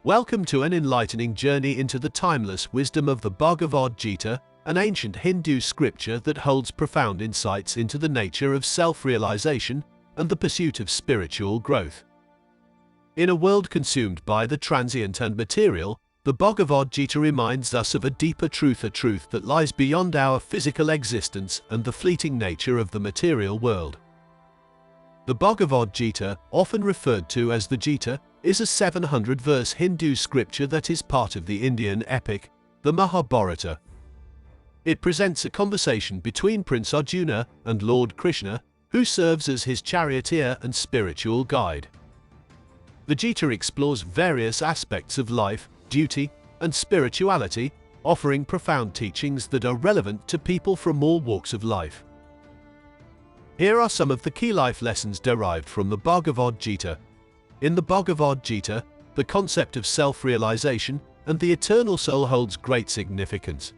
Welcome to an enlightening journey into the timeless wisdom of the Bhagavad Gita, an ancient Hindu scripture that holds profound insights into the nature of self-realization and the pursuit of spiritual growth. In a world consumed by the transient and material, the Bhagavad Gita reminds us of a deeper truth, a truth that lies beyond our physical existence and the fleeting nature of the material world. The Bhagavad Gita, often referred to as the Gita, is a 700-verse Hindu scripture that is part of the Indian epic, the Mahabharata. It presents a conversation between Prince Arjuna and Lord Krishna, who serves as his charioteer and spiritual guide. The Gita explores various aspects of life, duty, and spirituality, offering profound teachings that are relevant to people from all walks of life. Here are some of the key life lessons derived from the Bhagavad Gita. In the Bhagavad Gita, the concept of self-realization and the eternal soul holds great significance.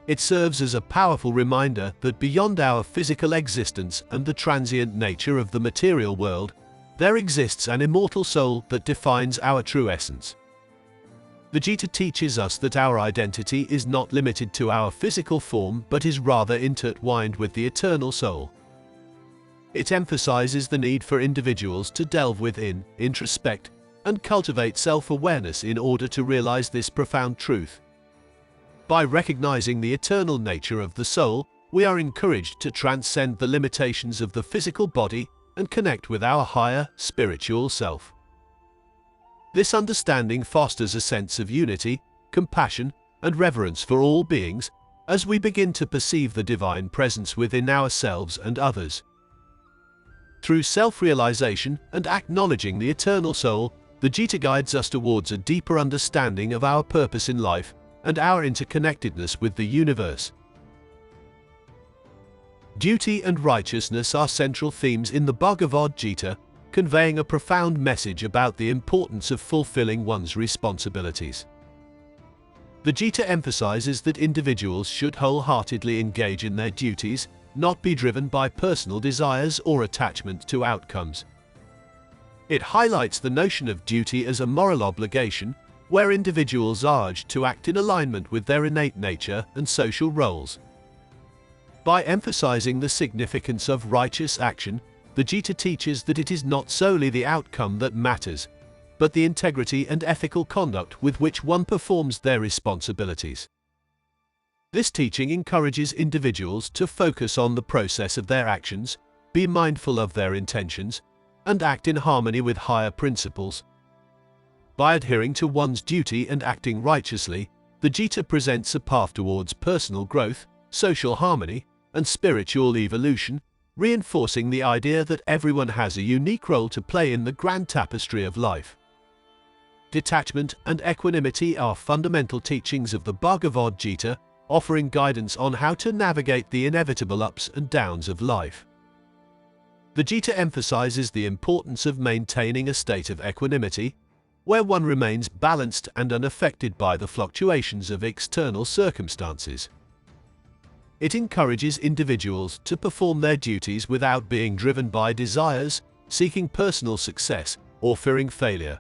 It serves as a powerful reminder that beyond our physical existence and the transient nature of the material world, there exists an immortal soul that defines our true essence. The Gita teaches us that our identity is not limited to our physical form but is rather intertwined with the eternal soul. It emphasizes the need for individuals to delve within, introspect, and cultivate self-awareness in order to realize this profound truth. By recognizing the eternal nature of the soul, we are encouraged to transcend the limitations of the physical body and connect with our higher, spiritual self. This understanding fosters a sense of unity, compassion, and reverence for all beings, as we begin to perceive the divine presence within ourselves and others. Through self-realization and acknowledging the eternal soul, the Gita guides us towards a deeper understanding of our purpose in life and our interconnectedness with the universe. Duty and righteousness are central themes in the Bhagavad Gita, conveying a profound message about the importance of fulfilling one's responsibilities. The Gita emphasizes that individuals should wholeheartedly engage in their duties, not be driven by personal desires or attachment to outcomes. It highlights the notion of duty as a moral obligation, where individuals are urged to act in alignment with their innate nature and social roles. By emphasizing the significance of righteous action, the Gita teaches that it is not solely the outcome that matters, but the integrity and ethical conduct with which one performs their responsibilities. This teaching encourages individuals to focus on the process of their actions, be mindful of their intentions, and act in harmony with higher principles. By adhering to one's duty and acting righteously, the Gita presents a path towards personal growth, social harmony, and spiritual evolution, reinforcing the idea that everyone has a unique role to play in the grand tapestry of life. Detachment and equanimity are fundamental teachings of the Bhagavad Gita, offering guidance on how to navigate the inevitable ups and downs of life. The Gita emphasizes the importance of maintaining a state of equanimity, where one remains balanced and unaffected by the fluctuations of external circumstances. It encourages individuals to perform their duties without being driven by desires, seeking personal success, or fearing failure.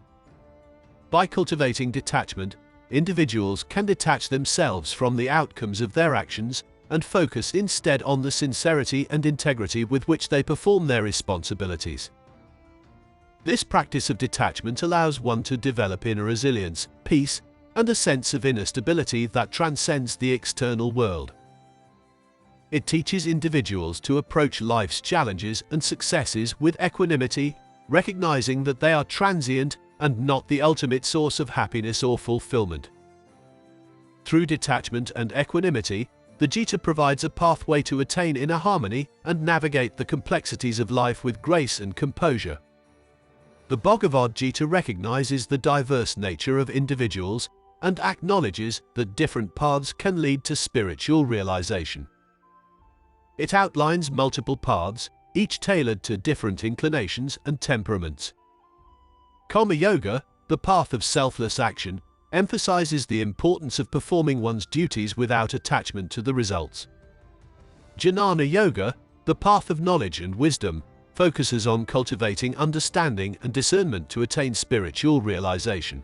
By cultivating detachment, individuals can detach themselves from the outcomes of their actions and focus instead on the sincerity and integrity with which they perform their responsibilities. This practice of detachment allows one to develop inner resilience, peace, and a sense of inner stability that transcends the external world. It teaches individuals to approach life's challenges and successes with equanimity, recognizing that they are transient and not the ultimate source of happiness or fulfillment. Through detachment and equanimity, the Gita provides a pathway to attain inner harmony and navigate the complexities of life with grace and composure. The Bhagavad Gita recognizes the diverse nature of individuals and acknowledges that different paths can lead to spiritual realization. It outlines multiple paths, each tailored to different inclinations and temperaments. Karma Yoga, the path of selfless action, emphasizes the importance of performing one's duties without attachment to the results. Jnana Yoga, the path of knowledge and wisdom, focuses on cultivating understanding and discernment to attain spiritual realization.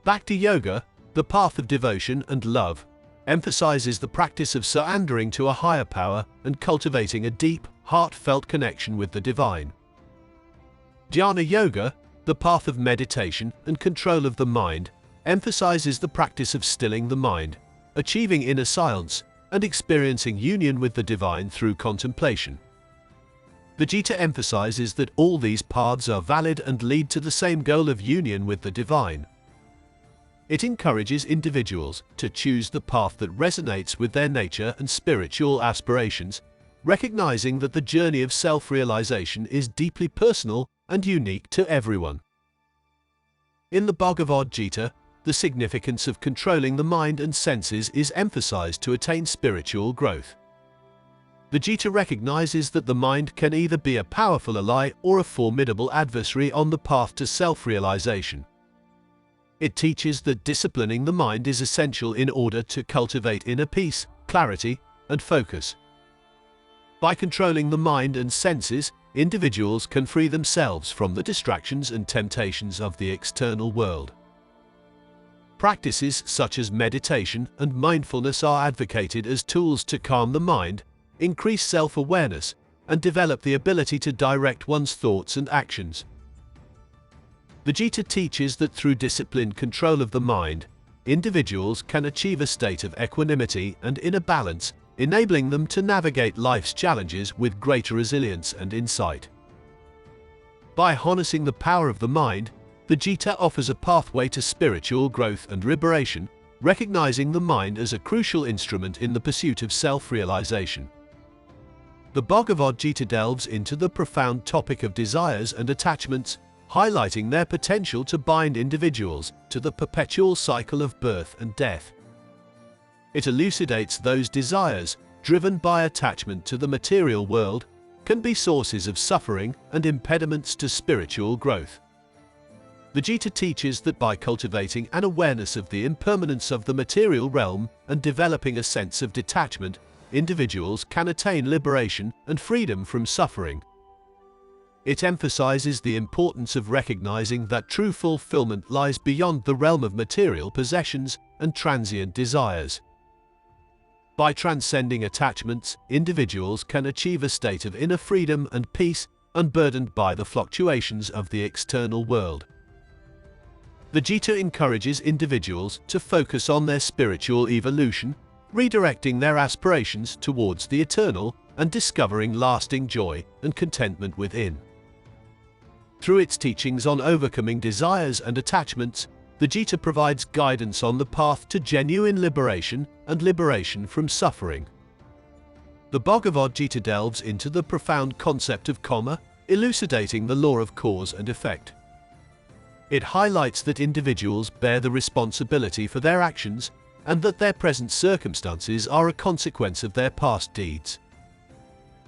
Bhakti Yoga, the path of devotion and love, emphasizes the practice of surrendering to a higher power and cultivating a deep, heartfelt connection with the divine. Jnana Yoga, the path of meditation and control of the mind, emphasizes the practice of stilling the mind, achieving inner silence, and experiencing union with the divine through contemplation. The Gita emphasizes that all these paths are valid and lead to the same goal of union with the divine. It encourages individuals to choose the path that resonates with their nature and spiritual aspirations, recognizing that the journey of self-realization is deeply personal and unique to everyone. In the Bhagavad Gita, the significance of controlling the mind and senses is emphasized to attain spiritual growth. The Gita recognizes that the mind can either be a powerful ally or a formidable adversary on the path to self-realization. It teaches that disciplining the mind is essential in order to cultivate inner peace, clarity, and focus. By controlling the mind and senses, individuals can free themselves from the distractions and temptations of the external world. Practices such as meditation and mindfulness are advocated as tools to calm the mind, increase self-awareness, and develop the ability to direct one's thoughts and actions. The Gita teaches that through disciplined control of the mind, individuals can achieve a state of equanimity and inner balance, enabling them to navigate life's challenges with greater resilience and insight. By harnessing the power of the mind, the Gita offers a pathway to spiritual growth and liberation, recognizing the mind as a crucial instrument in the pursuit of self-realization. The Bhagavad Gita delves into the profound topic of desires and attachments, highlighting their potential to bind individuals to the perpetual cycle of birth and death. It elucidates those desires, driven by attachment to the material world, can be sources of suffering and impediments to spiritual growth. The Gita teaches that by cultivating an awareness of the impermanence of the material realm and developing a sense of detachment, individuals can attain liberation and freedom from suffering. It emphasizes the importance of recognizing that true fulfillment lies beyond the realm of material possessions and transient desires. By transcending attachments, individuals can achieve a state of inner freedom and peace, unburdened by the fluctuations of the external world. The Gita encourages individuals to focus on their spiritual evolution, redirecting their aspirations towards the eternal and discovering lasting joy and contentment within. Through its teachings on overcoming desires and attachments, the Gita provides guidance on the path to genuine liberation and liberation from suffering. The Bhagavad Gita delves into the profound concept of karma, elucidating the law of cause and effect. It highlights that individuals bear the responsibility for their actions and that their present circumstances are a consequence of their past deeds.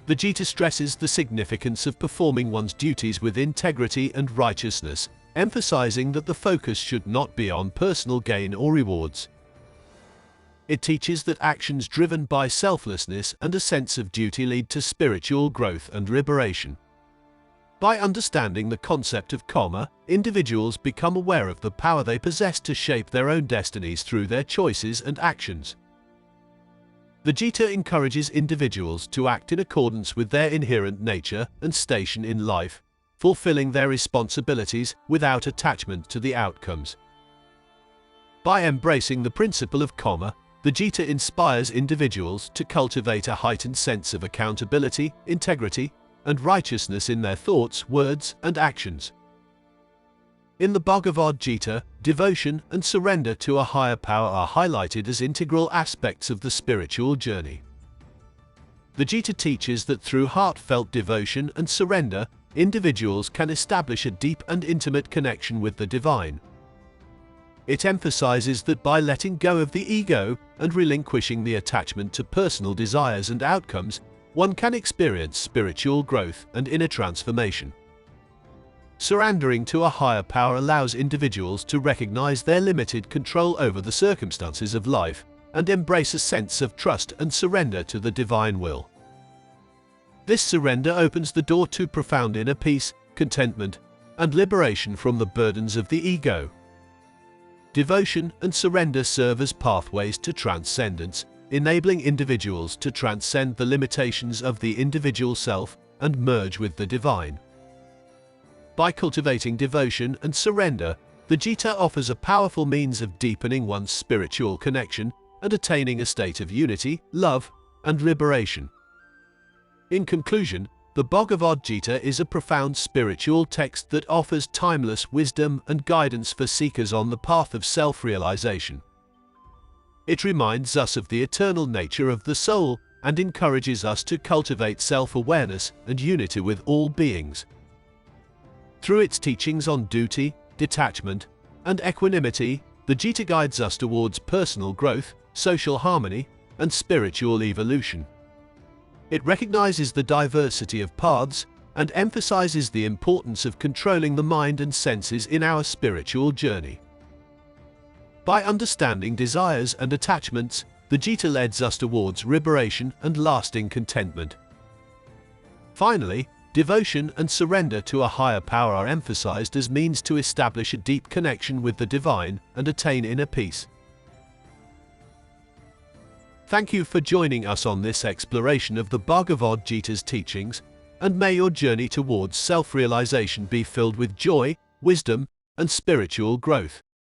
The Gita stresses the significance of performing one's duties with integrity and righteousness, emphasizing that the focus should not be on personal gain or rewards. It teaches that actions driven by selflessness and a sense of duty lead to spiritual growth and liberation. By understanding the concept of karma, individuals become aware of the power they possess to shape their own destinies through their choices and actions. The Gita encourages individuals to act in accordance with their inherent nature and station in life, fulfilling their responsibilities without attachment to the outcomes. By embracing the principle of karma, the Gita inspires individuals to cultivate a heightened sense of accountability, integrity, and righteousness in their thoughts, words, and actions. In the Bhagavad Gita, devotion and surrender to a higher power are highlighted as integral aspects of the spiritual journey. The Gita teaches that through heartfelt devotion and surrender, individuals can establish a deep and intimate connection with the divine. It emphasizes that by letting go of the ego and relinquishing the attachment to personal desires and outcomes, one can experience spiritual growth and inner transformation. Surrendering to a higher power allows individuals to recognize their limited control over the circumstances of life and embrace a sense of trust and surrender to the divine will. This surrender opens the door to profound inner peace, contentment, and liberation from the burdens of the ego. devotion and surrender serve as pathways to transcendence, enabling individuals to transcend the limitations of the individual self and merge with the divine. By cultivating devotion and surrender, the Gita offers a powerful means of deepening one's spiritual connection and attaining a state of unity, love, and liberation. In conclusion, the Bhagavad Gita is a profound spiritual text that offers timeless wisdom and guidance for seekers on the path of self-realization. It reminds us of the eternal nature of the soul and encourages us to cultivate self-awareness and unity with all beings. Through its teachings on duty, detachment, and equanimity, the Gita guides us towards personal growth, social harmony, and spiritual evolution. It recognizes the diversity of paths and emphasizes the importance of controlling the mind and senses in our spiritual journey. By understanding desires and attachments, the Gita leads us towards liberation and lasting contentment. Finally, devotion and surrender to a higher power are emphasized as means to establish a deep connection with the divine and attain inner peace. Thank you for joining us on this exploration of the Bhagavad Gita's teachings, and may your journey towards self-realization be filled with joy, wisdom, and spiritual growth.